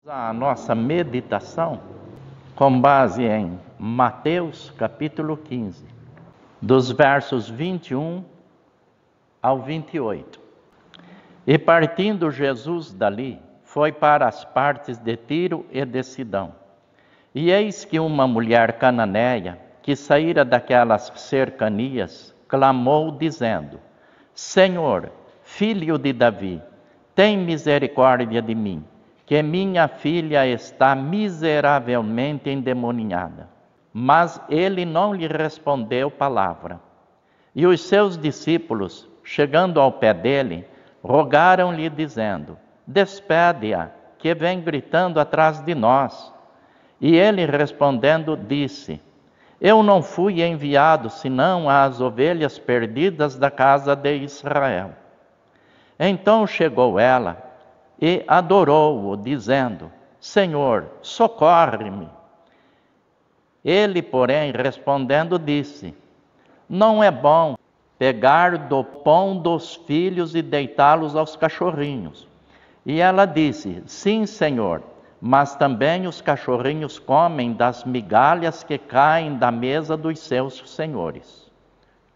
A nossa meditação com base em Mateus capítulo 15, dos versos 21 ao 28. E partindo Jesus dali, foi para as partes de Tiro e de Sidão. E eis que uma mulher cananeia, que saíra daquelas cercanias, clamou dizendo: Senhor, filho de Davi, tem misericórdia de mim, que minha filha está miseravelmente endemoniada. Mas ele não lhe respondeu palavra. E os seus discípulos, chegando ao pé dele, rogaram-lhe dizendo: Despede-a, que vem gritando atrás de nós. E ele respondendo disse: Eu não fui enviado senão às ovelhas perdidas da casa de Israel. Então chegou ela e adorou-o, dizendo: Senhor, socorre-me. Ele, porém, respondendo, disse: Não é bom pegar do pão dos filhos e deitá-los aos cachorrinhos. E ela disse: Sim, Senhor, mas também os cachorrinhos comem das migalhas que caem da mesa dos seus senhores.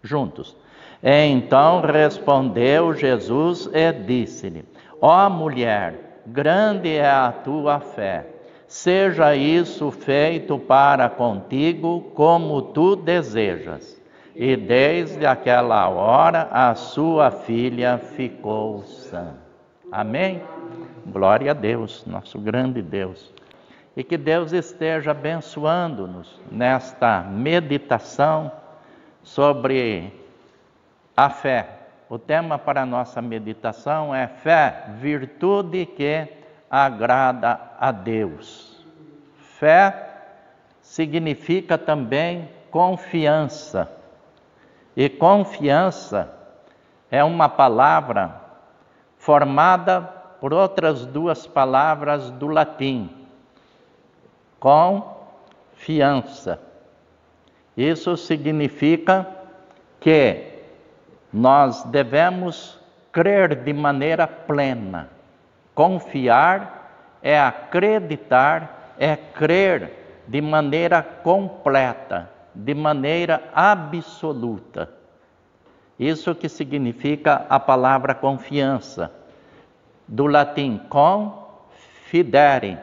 Juntos. Então respondeu Jesus e disse-lhe: Ó mulher, grande é a tua fé, seja isso feito para contigo como tu desejas. E desde aquela hora a sua filha ficou sã. Amém? Glória a Deus, nosso grande Deus. E que Deus esteja abençoando-nos nesta meditação sobre a fé. O tema para a nossa meditação é fé, virtude que agrada a Deus. Fé significa também confiança. E confiança é uma palavra formada por outras duas palavras do latim. Confiança. Isso significa que nós devemos crer de maneira plena. Confiar é acreditar, é crer de maneira completa, de maneira absoluta. Isso que significa a palavra confiança, do latim confidere,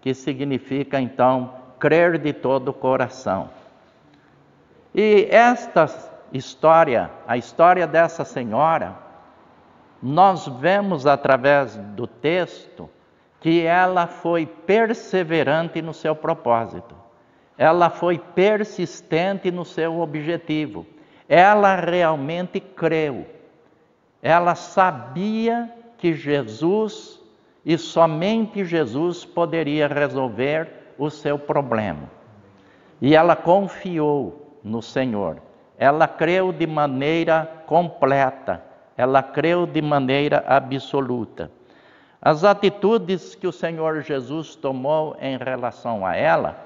que significa então crer de todo o coração. E esta história, a história dessa senhora, nós vemos através do texto que ela foi perseverante no seu propósito. Ela foi persistente no seu objetivo. Ela realmente creu. Ela sabia que Jesus e somente Jesus poderia resolver o seu problema. E ela confiou no Senhor. Ela creu de maneira completa, ela creu de maneira absoluta. As atitudes que o Senhor Jesus tomou em relação a ela,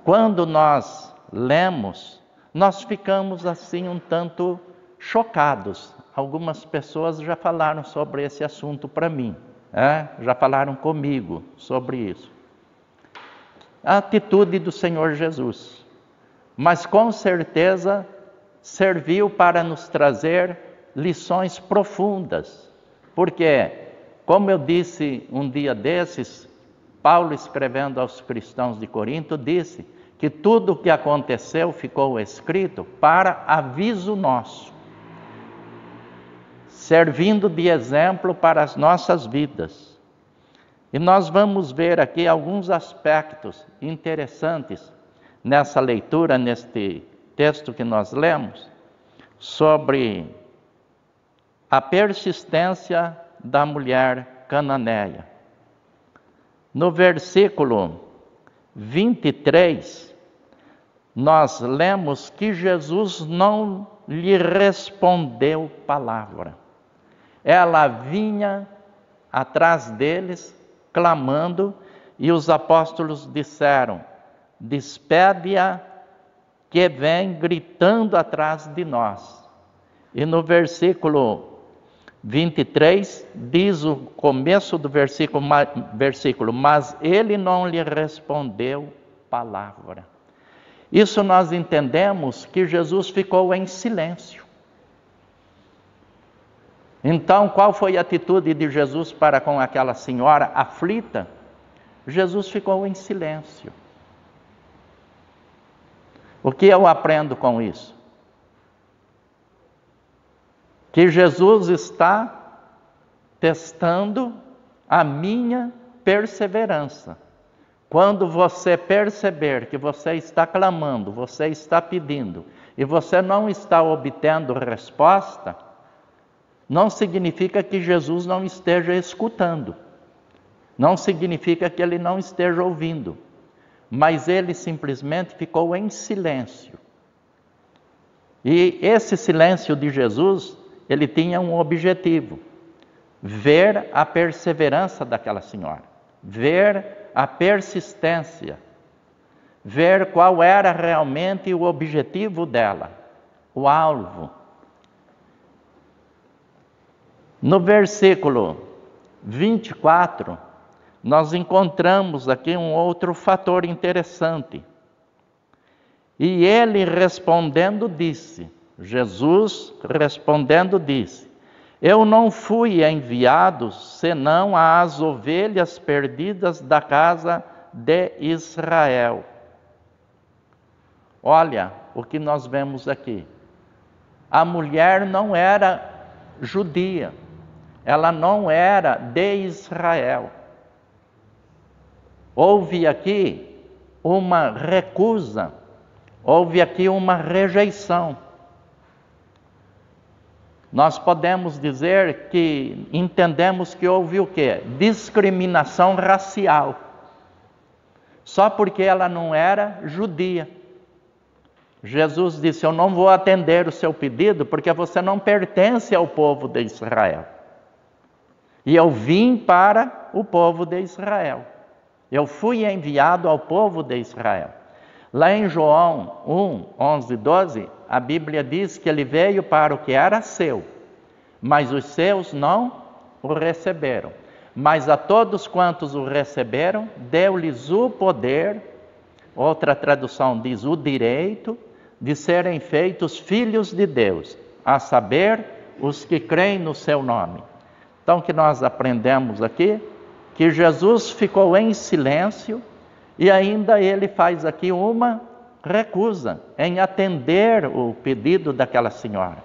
quando nós lemos, nós ficamos assim um tanto chocados. Algumas pessoas já falaram sobre esse assunto para mim, já falaram comigo sobre isso. A atitude do Senhor Jesus. Mas com certeza serviu para nos trazer lições profundas. Porque, como eu disse um dia desses, Paulo escrevendo aos cristãos de Corinto, disse que tudo o que aconteceu ficou escrito para aviso nosso, servindo de exemplo para as nossas vidas. E nós vamos ver aqui alguns aspectos interessantes nessa leitura, neste texto que nós lemos, sobre a persistência da mulher cananeia. No versículo 23, nós lemos que Jesus não lhe respondeu palavra. Ela vinha atrás deles, clamando, e os apóstolos disseram: Despede-a, que vem gritando atrás de nós. E no versículo 23, diz o começo do versículo, mas ele não lhe respondeu palavra. Isso nós entendemos que Jesus ficou em silêncio. Então, qual foi a atitude de Jesus para com aquela senhora aflita? Jesus ficou em silêncio. O que eu aprendo com isso? Que Jesus está testando a minha perseverança. Quando você perceber que você está clamando, você está pedindo, e você não está obtendo resposta, não significa que Jesus não esteja escutando. Não significa que ele não esteja ouvindo. Mas ele simplesmente ficou em silêncio. E esse silêncio de Jesus, ele tinha um objetivo: ver a perseverança daquela senhora, ver a persistência, ver qual era realmente o objetivo dela, o alvo. No versículo 24, nós encontramos aqui um outro fator interessante. E ele respondendo disse, Jesus respondendo disse: eu não fui enviado senão às ovelhas perdidas da casa de Israel. Olha o que nós vemos aqui. A mulher não era judia, ela não era de Israel. Houve aqui uma recusa, houve aqui uma rejeição. Nós podemos dizer que entendemos que houve o quê? Discriminação racial. Só porque ela não era judia. Jesus disse: eu não vou atender o seu pedido porque você não pertence ao povo de Israel. E eu vim para o povo de Israel. Eu fui enviado ao povo de Israel. Lá em João 1, 11 e 12, a Bíblia diz que ele veio para o que era seu, mas os seus não o receberam. Mas a todos quantos o receberam, deu-lhes o poder, outra tradução diz o direito, de serem feitos filhos de Deus, a saber, os que creem no seu nome. Então, o que nós aprendemos aqui? Que Jesus ficou em silêncio e ainda ele faz aqui uma recusa em atender o pedido daquela senhora.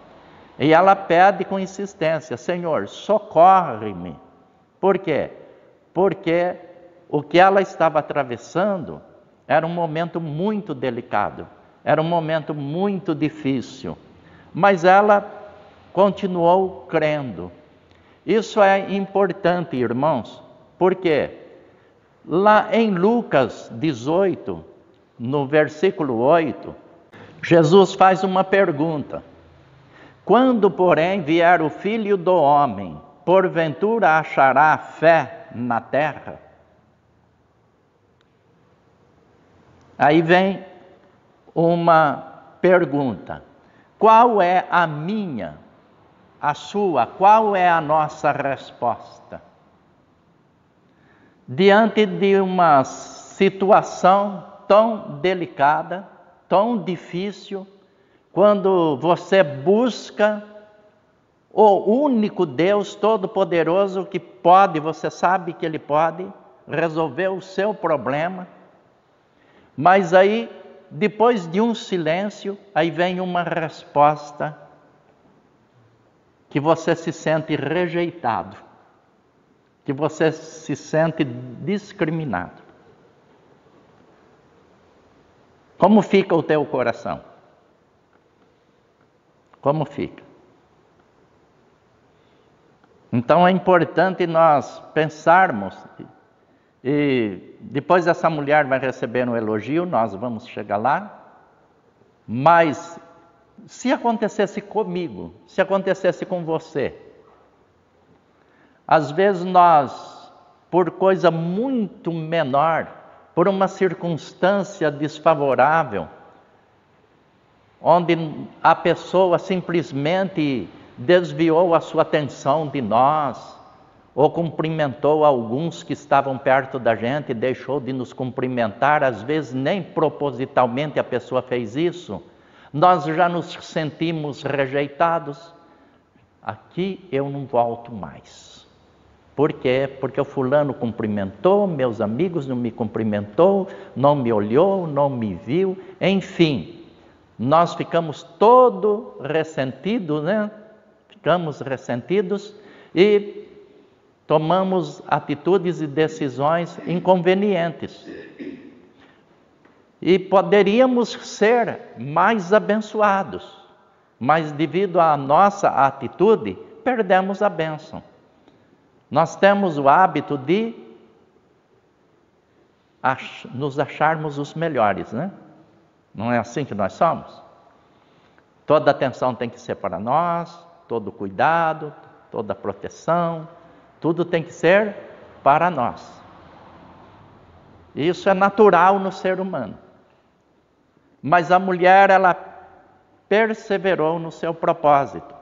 E ela pede com insistência: Senhor, socorre-me. Por quê? Porque o que ela estava atravessando era um momento muito delicado, era um momento muito difícil. Mas ela continuou crendo. Isso é importante, irmãos, porque lá em Lucas 18, no versículo 8, Jesus faz uma pergunta: quando, porém, vier o Filho do Homem, porventura achará fé na terra? Aí vem uma pergunta: qual é a minha, a sua, qual é a nossa resposta? Diante de uma situação tão delicada, tão difícil, quando você busca o único Deus Todo-Poderoso que pode, você sabe que Ele pode resolver o seu problema, mas aí, depois de um silêncio, aí vem uma resposta que você se sente rejeitado, que você se sente discriminado. Como fica o teu coração? Como fica? Então é importante nós pensarmos, e depois essa mulher vai receber um elogio, nós vamos chegar lá, mas se acontecesse comigo, se acontecesse com você, às vezes nós, por coisa muito menor, por uma circunstância desfavorável, onde a pessoa simplesmente desviou a sua atenção de nós, ou cumprimentou alguns que estavam perto da gente e deixou de nos cumprimentar, às vezes nem propositalmente a pessoa fez isso, nós já nos sentimos rejeitados. Aqui eu não volto mais. Por quê? Porque o fulano cumprimentou, meus amigos não me cumprimentou, não me olhou, não me viu, enfim, nós ficamos todo ressentidos, né? Ficamos ressentidos e tomamos atitudes e decisões inconvenientes. E poderíamos ser mais abençoados, mas devido à nossa atitude, perdemos a bênção. Nós temos o hábito de nos acharmos os melhores, né? Não é assim que nós somos? Toda atenção tem que ser para nós, todo cuidado, toda proteção, tudo tem que ser para nós. Isso é natural no ser humano. Mas a mulher, ela perseverou no seu propósito.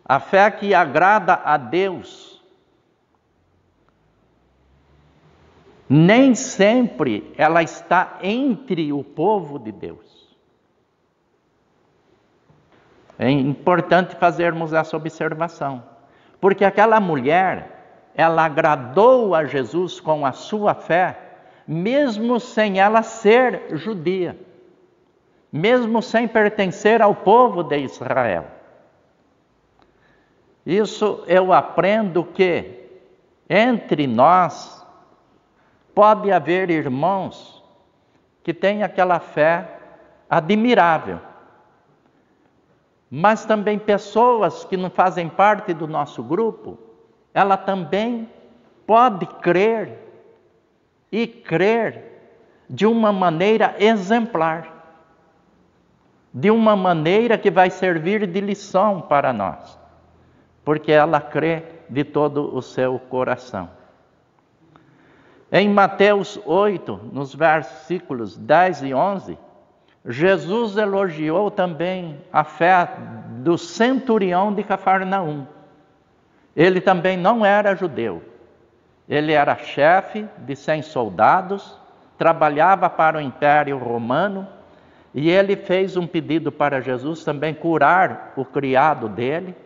A fé que agrada a Deus, nem sempre ela está entre o povo de Deus. É importante fazermos essa observação, porque aquela mulher, ela agradou a Jesus com a sua fé, mesmo sem ela ser judia, mesmo sem pertencer ao povo de Israel. Isso eu aprendo que entre nós pode haver irmãos que têm aquela fé admirável, mas também pessoas que não fazem parte do nosso grupo, ela também pode crer e crer de uma maneira exemplar, de uma maneira que vai servir de lição para nós, porque ela crê de todo o seu coração. Em Mateus 8, nos versículos 10 e 11, Jesus elogiou também a fé do centurião de Cafarnaum. Ele também não era judeu. Ele era chefe de 100 soldados, trabalhava para o Império Romano, e ele fez um pedido para Jesus também curar o criado dele,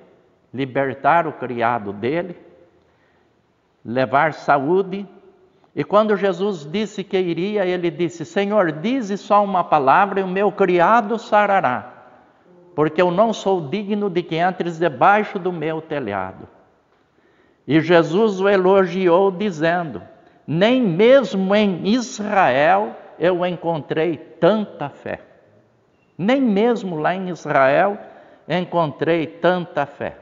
libertar o criado dele, levar saúde. E quando Jesus disse que iria, ele disse: Senhor, dize só uma palavra e o meu criado sarará, porque eu não sou digno de que entres debaixo do meu telhado. E Jesus o elogiou dizendo: nem mesmo em Israel eu encontrei tanta fé. Nem mesmo lá em Israel encontrei tanta fé.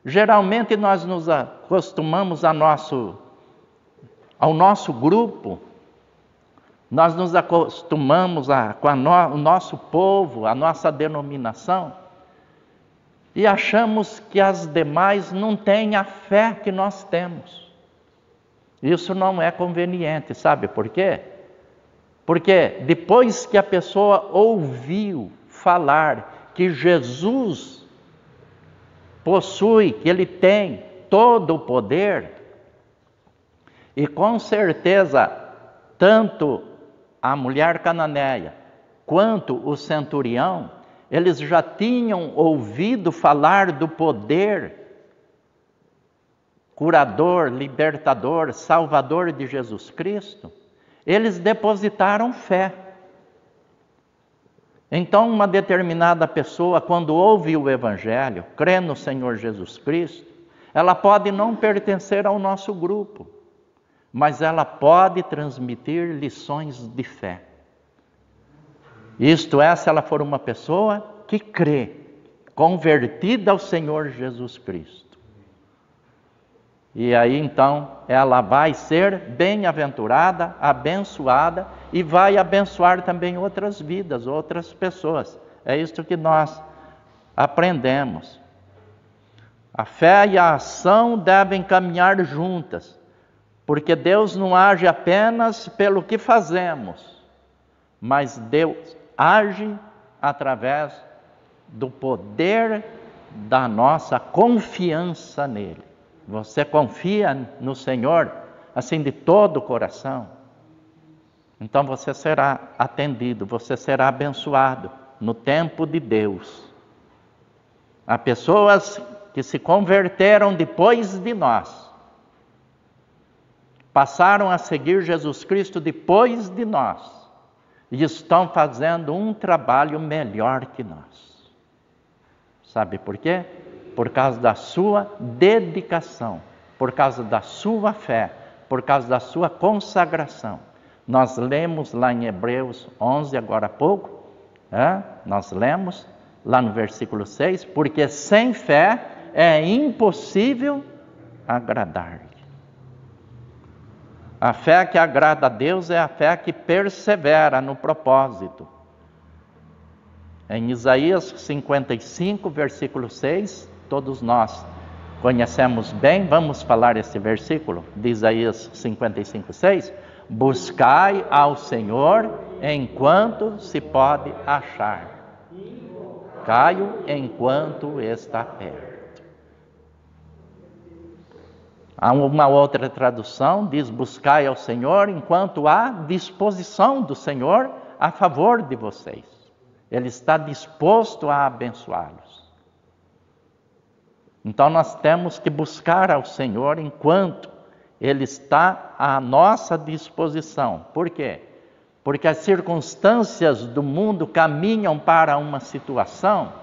Geralmente nós nos acostumamos ao nosso grupo, nós nos acostumamos com o nosso povo, a nossa denominação, e achamos que as demais não têm a fé que nós temos. Isso não é conveniente, sabe por quê? Porque depois que a pessoa ouviu falar que Jesus possui, que Ele tem todo o poder, e com certeza, tanto a mulher cananeia quanto o centurião, eles já tinham ouvido falar do poder curador, libertador, salvador de Jesus Cristo. Eles depositaram fé. Então, uma determinada pessoa, quando ouve o Evangelho, crê no Senhor Jesus Cristo, ela pode não pertencer ao nosso grupo, mas ela pode transmitir lições de fé. Isto é, se ela for uma pessoa que crê, convertida ao Senhor Jesus Cristo. E aí então ela vai ser bem-aventurada, abençoada, e vai abençoar também outras vidas, outras pessoas. É isto que nós aprendemos. A fé e a ação devem caminhar juntas, porque Deus não age apenas pelo que fazemos, mas Deus age através do poder da nossa confiança nele. Você confia no Senhor, assim de todo o coração, então você será atendido, você será abençoado no tempo de Deus. Há pessoas que se converteram depois de nós, passaram a seguir Jesus Cristo depois de nós, e estão fazendo um trabalho melhor que nós. Sabe por quê? Por causa da sua dedicação, por causa da sua fé, por causa da sua consagração. Nós lemos lá em Hebreus 11, agora há pouco, nós lemos lá no versículo 6, porque sem fé é impossível agradar-lhe. A fé que agrada a Deus é a fé que persevera no propósito. Em Isaías 55, versículo 6, todos nós conhecemos bem, vamos falar esse versículo de Isaías 55, 6. Buscai ao Senhor enquanto se pode achar. Caio enquanto está perto. Há uma outra tradução, diz: buscai ao Senhor enquanto há disposição do Senhor a favor de vocês. Ele está disposto a abençoá-los. Então nós temos que buscar ao Senhor enquanto Ele está à nossa disposição. Por quê? Porque as circunstâncias do mundo caminham para uma situação,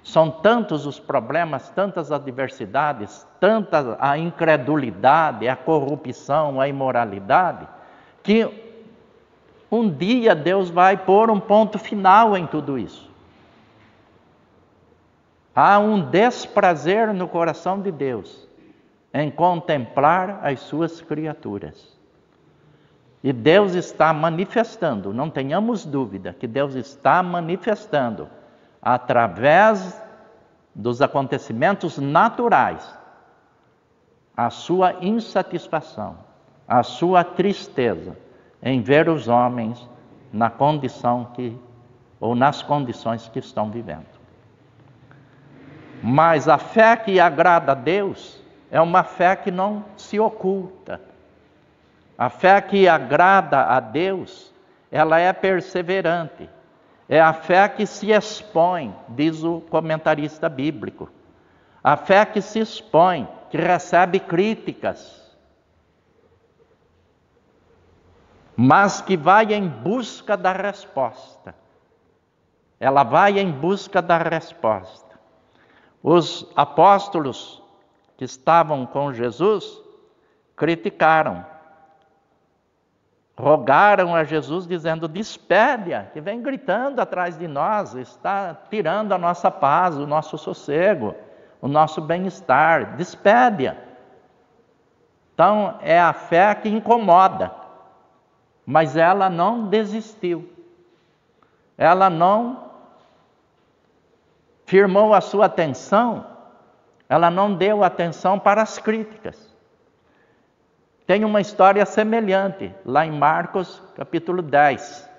são tantos os problemas, tantas adversidades, tanta a incredulidade, a corrupção, a imoralidade, que um dia Deus vai pôr um ponto final em tudo isso. Há um desprazer no coração de Deus em contemplar as suas criaturas. E Deus está manifestando, não tenhamos dúvida, que Deus está manifestando através dos acontecimentos naturais a sua insatisfação, a sua tristeza em ver os homens na condição ou nas condições que estão vivendo. Mas a fé que agrada a Deus é uma fé que não se oculta. A fé que agrada a Deus, ela é perseverante. É a fé que se expõe, diz o comentarista bíblico. A fé que se expõe, que recebe críticas, mas que vai em busca da resposta. Ela vai em busca da resposta. Os apóstolos que estavam com Jesus criticaram, rogaram a Jesus dizendo: despede-a, que vem gritando atrás de nós, está tirando a nossa paz, o nosso sossego, o nosso bem-estar, despede-a. Então é a fé que incomoda, mas ela não desistiu, ela não firmou a sua atenção, ela não deu atenção para as críticas. Tem uma história semelhante, lá em Marcos, capítulo 10.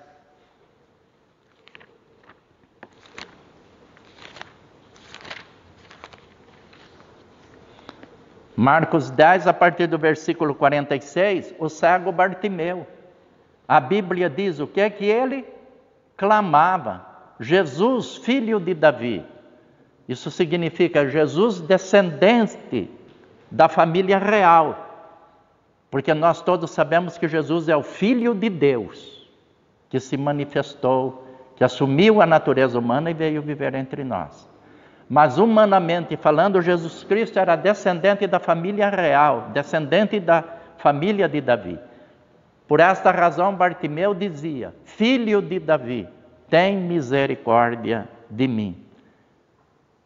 Marcos 10, a partir do versículo 46, o cego Bartimeu. A Bíblia diz o que é que ele clamava: Jesus, filho de Davi. Isso significa Jesus, descendente da família real. Porque nós todos sabemos que Jesus é o Filho de Deus, que se manifestou, que assumiu a natureza humana e veio viver entre nós. Mas humanamente falando, Jesus Cristo era descendente da família real, descendente da família de Davi. Por esta razão, Bartimeu dizia: Filho de Davi, tem misericórdia de mim.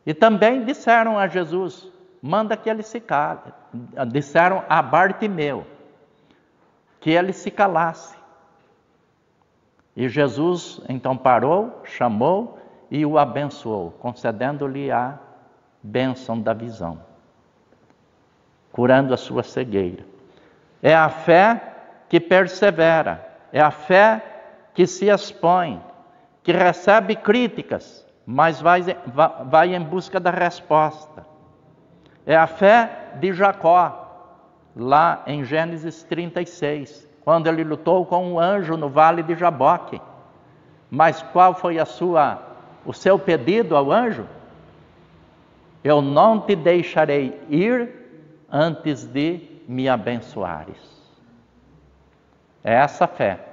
E também disseram a Jesus: manda que ele se cale. Disseram a Bartimeu que ele se calasse. E Jesus então parou, chamou e o abençoou, concedendo-lhe a bênção da visão, curando a sua cegueira. É a fé que persevera, é a fé que se expõe, que recebe críticas, mas vai em busca da resposta. É a fé de Jacó, lá em Gênesis 36, quando ele lutou com um anjo no vale de Jaboque. Mas qual foi o seu pedido ao anjo? Eu não te deixarei ir antes de me abençoares. É essa fé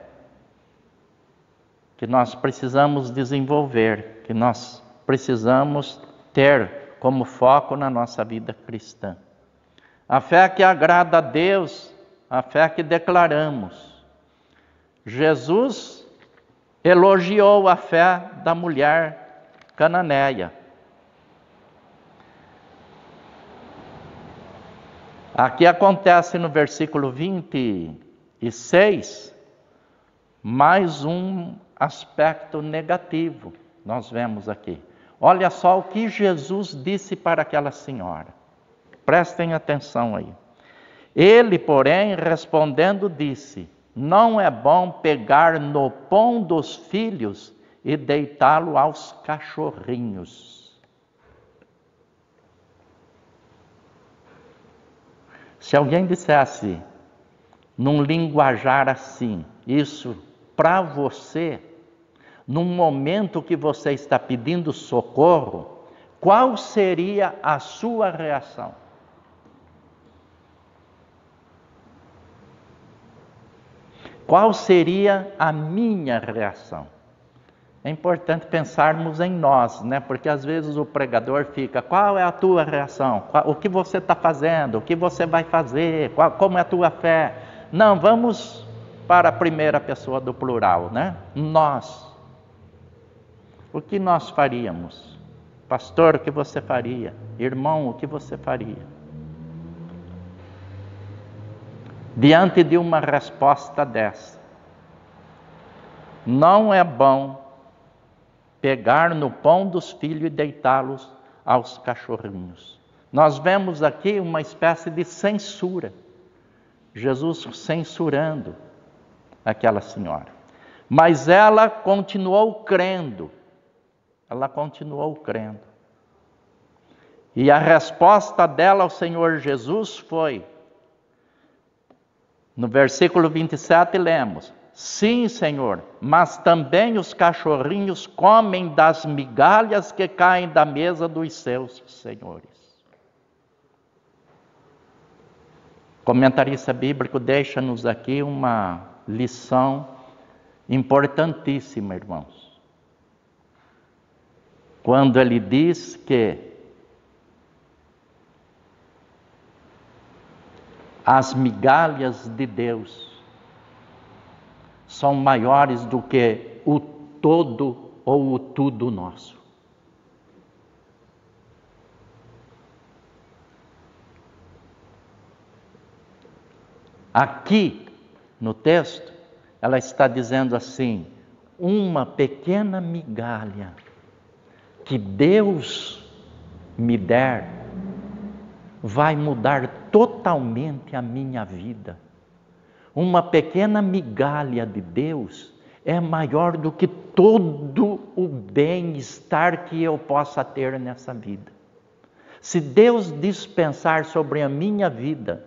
que nós precisamos desenvolver, que nós precisamos ter como foco na nossa vida cristã. A fé que agrada a Deus, a fé que declaramos. Jesus elogiou a fé da mulher cananeia. Aqui acontece no versículo 26, mais um aspecto negativo, nós vemos aqui. Olha só o que Jesus disse para aquela senhora. Prestem atenção aí. Ele, porém, respondendo, disse: não é bom pegar no pão dos filhos e deitá-lo aos cachorrinhos. Se alguém dissesse, num linguajar assim, isso para você, num momento que você está pedindo socorro, qual seria a sua reação? Qual seria a minha reação? É importante pensarmos em nós, né? Porque às vezes o pregador fica, qual é a tua reação? O que você está fazendo? O que você vai fazer? Como é a tua fé? Não, vamos para a primeira pessoa do plural, né? Nós. O que nós faríamos? Pastor, o que você faria? Irmão, o que você faria? Diante de uma resposta dessa, não é bom pegar no pão dos filhos e deitá-los aos cachorrinhos. Nós vemos aqui uma espécie de censura. Jesus censurando aquela senhora. Mas ela continuou crendo. Ela continuou crendo. E a resposta dela ao Senhor Jesus foi, no versículo 27 lemos: sim, Senhor, mas também os cachorrinhos comem das migalhas que caem da mesa dos seus senhores. O comentarista bíblico deixa-nos aqui uma lição importantíssima, irmãos. Quando ele diz que as migalhas de Deus são maiores do que o todo ou o tudo nosso. Aqui, no texto, ela está dizendo assim, uma pequena migalha que Deus me der vai mudar totalmente a minha vida. Uma pequena migalha de Deus é maior do que todo o bem-estar que eu possa ter nessa vida. Se Deus dispensar sobre a minha vida,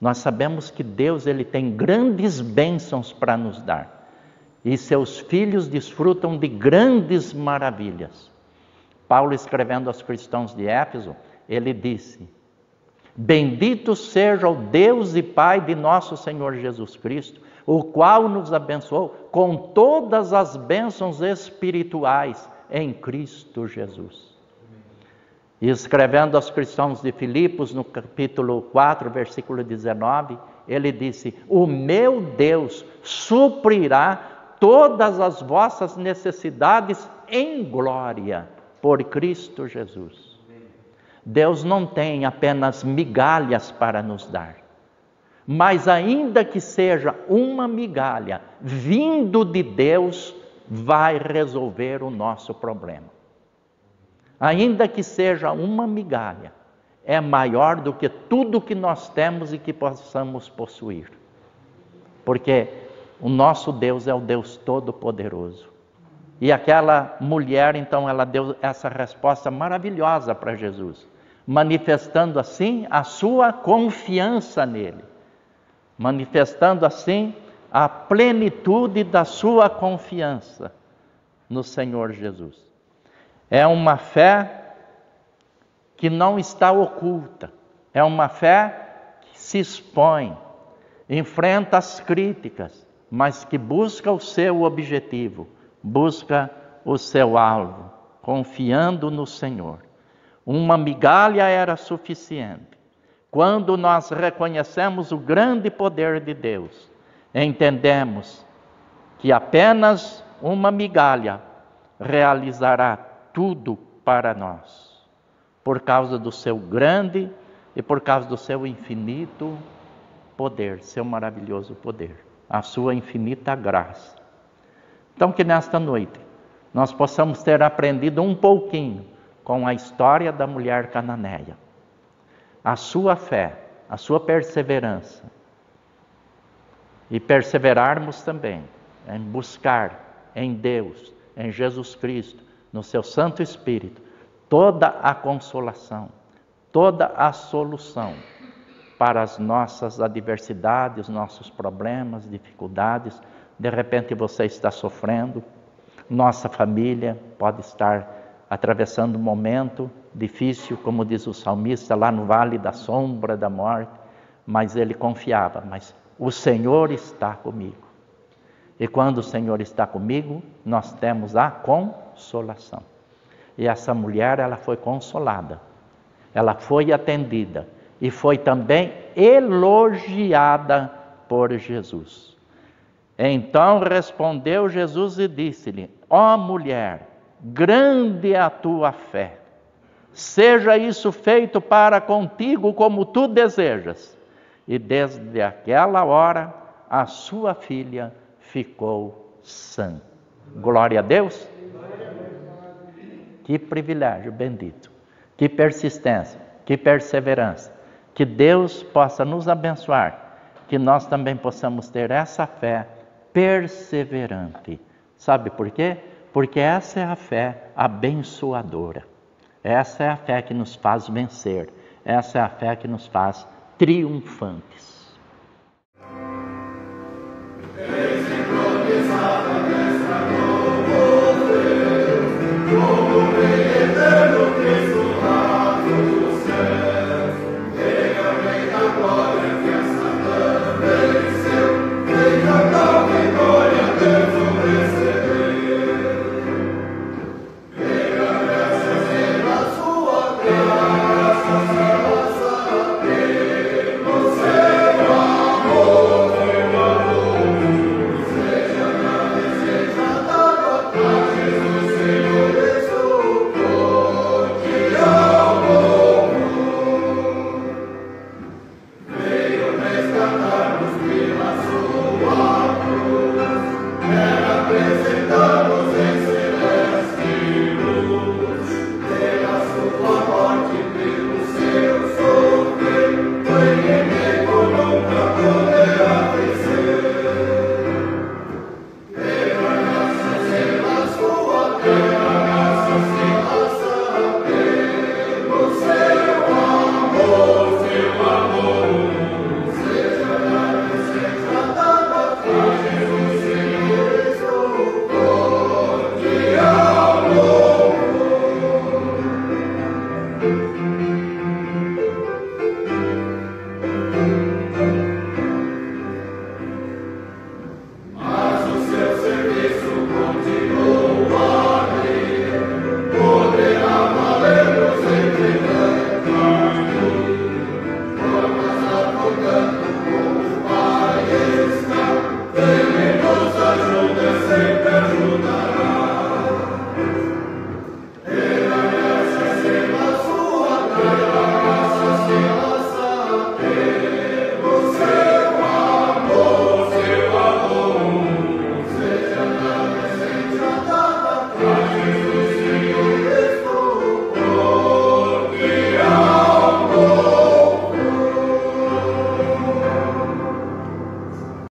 nós sabemos que Deus ele tem grandes bênçãos para nos dar. E seus filhos desfrutam de grandes maravilhas. Paulo, escrevendo aos cristãos de Éfeso, ele disse: bendito seja o Deus e Pai de nosso Senhor Jesus Cristo, o qual nos abençoou com todas as bênçãos espirituais em Cristo Jesus. E escrevendo aos cristãos de Filipos, no capítulo 4, versículo 19, ele disse: o meu Deus suprirá todas as vossas necessidades em glória por Cristo Jesus. Deus não tem apenas migalhas para nos dar, mas ainda que seja uma migalha, vindo de Deus, vai resolver o nosso problema. Ainda que seja uma migalha, é maior do que tudo que nós temos e que possamos possuir. Porque o nosso Deus é o Deus Todo-Poderoso. E aquela mulher, então, ela deu essa resposta maravilhosa para Jesus, manifestando assim a sua confiança nele, manifestando assim a plenitude da sua confiança no Senhor Jesus. É uma fé que não está oculta, é uma fé que se expõe, enfrenta as críticas, mas que busca o seu objetivo, busca o seu alvo, confiando no Senhor. Uma migalha era suficiente. Quando nós reconhecemos o grande poder de Deus, entendemos que apenas uma migalha realizará tudo para nós, por causa do seu grande e por causa do seu infinito poder, seu maravilhoso poder, a sua infinita graça. Então, que nesta noite nós possamos ter aprendido um pouquinho com a história da mulher cananeia, a sua fé, a sua perseverança, e perseverarmos também em buscar em Deus, em Jesus Cristo, no seu Santo Espírito, toda a consolação, toda a solução para as nossas adversidades, nossos problemas, dificuldades. De repente você está sofrendo, nossa família pode estar atravessando um momento difícil, como diz o salmista, lá no vale da sombra da morte, mas ele confiava, mas o Senhor está comigo. E quando o Senhor está comigo, nós temos a consolação. E essa mulher, ela foi consolada, ela foi atendida e foi também elogiada por Jesus. Então respondeu Jesus e disse-lhe: ó mulher, grande é a tua fé, seja isso feito para contigo como tu desejas. E desde aquela hora a sua filha ficou sã. Glória a Deus. Que privilégio bendito, que persistência, que perseverança. Que Deus possa nos abençoar, que nós também possamos ter essa fé perseverante. Sabe por quê? Porque essa é a fé abençoadora. Essa é a fé que nos faz vencer. Essa é a fé que nos faz triunfantes.